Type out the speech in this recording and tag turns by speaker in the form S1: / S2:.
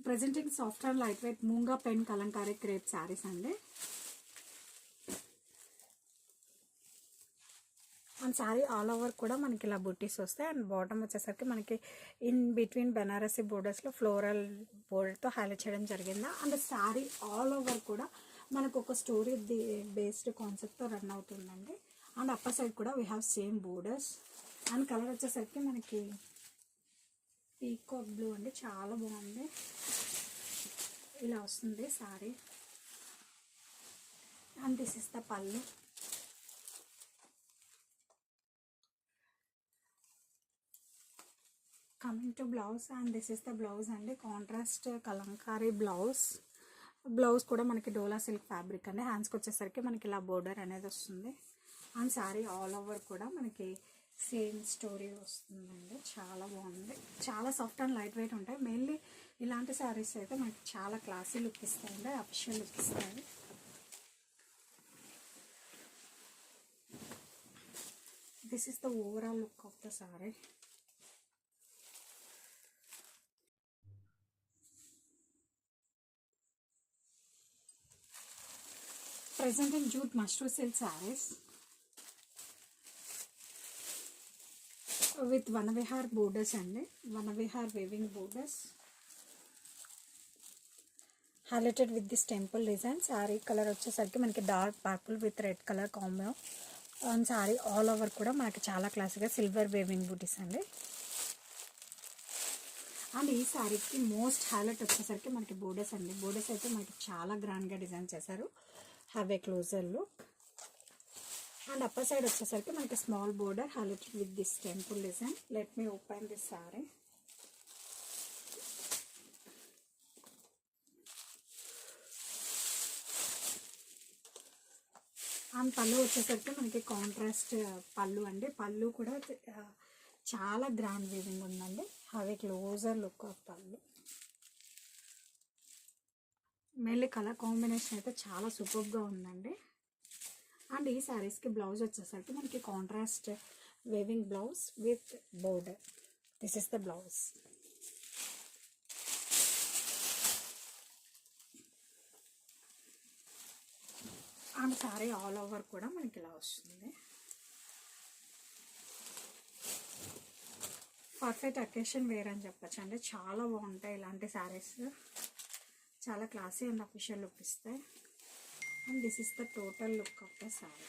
S1: Presenting soft and light weight మూంగా pen Kalamkari crepe saris అండి. And sari all over కూడా మనకి ఇలా బుట్టీస్ వస్తాయి. అండ్ బాటమ్ వచ్చేసరికి మనకి ఇన్ బిట్వీన్ బెనారసీ బోర్డర్స్లో ఫ్లోరల్ బోర్డర్తో హైలైట్ చేయడం జరిగింది. అండ్ శారీ ఆల్ ఓవర్ కూడా మనకు ఒక స్టోరీ బేస్డ్ కాన్సెప్ట్తో రన్ అవుతుందండి. అండ్ అప్పర్ సైడ్ కూడా we have same borders. And colour వచ్చేసరికి మనకి పీకాక్ బ్లూ అండి, చాలా బాగుంది. ఇలా వస్తుంది sari. And this is the పళ్ళు. Coming to blouse, and this is the blouse అండి. కాంట్రాస్ట్ కలంకారీ బ్లౌజ్ కూడా మనకి డోలా సిల్క్ ఫ్యాబ్రిక్ అండి. హ్యాండ్స్కి వచ్చేసరికి మనకి ఇలా బోర్డర్ అనేది వస్తుంది. అండ్ శారీ ఆల్ ఓవర్ కూడా మనకి సేమ్ స్టోరీ వస్తుందండి. చాలా బాగుంది, చాలా సాఫ్ట్ అండ్ లైట్ వెయిట్ ఉంటాయి. మెయిన్లీ ఇలాంటి శారీస్ అయితే మనకి చాలా క్లాసీ లుక్ ఇస్తాయండి, అఫిషియల్ లుక్ ఇస్తాయి. This is the overall look of the sari. Present in jute mushroom silk sarees with Vanavihar borders and Vanavihar weaving borders, highlighted with this temple design. Saree color వచ్చేసరికి మనకి dark purple with red colour combo. And sorry all over కూడా మనకి చాలా క్లాసిక్గా silver weaving బూటీస్ అండి. And ఈ శారీకి most highlight వచ్చేసరికి మనకి బోర్డర్స్ అండి. బోర్డర్స్ అయితే మనకి చాలా గ్రాండ్గా డిజైన్ చేశారు. Have a closer look. And upper side వచ్చేసరికి మనకి small border highlighted with this temple design. Let me open this sari. And పళ్ళు వచ్చేసరికి మనకి కాంట్రాస్ట్ పళ్ళు అండి. పళ్ళు కూడా చాలా గ్రాండ్ వీవింగ్ ఉందండి. Have a closer look of పళ్ళు. మెయిన్లీ కలర్ కాంబినేషన్ అయితే చాలా సూపర్గా ఉందండి. అండ్ ఈ శారీస్కి బ్లౌజ్ వచ్చేసరికి మనకి contrast weaving blouse with border. This is the blouse. And sari all over కూడా మనకి ఇలా వస్తుంది. పర్ఫెక్ట్ అకేషన్ వేర్ అని చెప్పచ్చు అండి. చాలా బాగుంటాయి ఇలాంటి శారీస్, చాలా క్లాసీ అండ్ అఫిషియల్ లుక్ ఇస్తాయి. And this is the total look of the sari.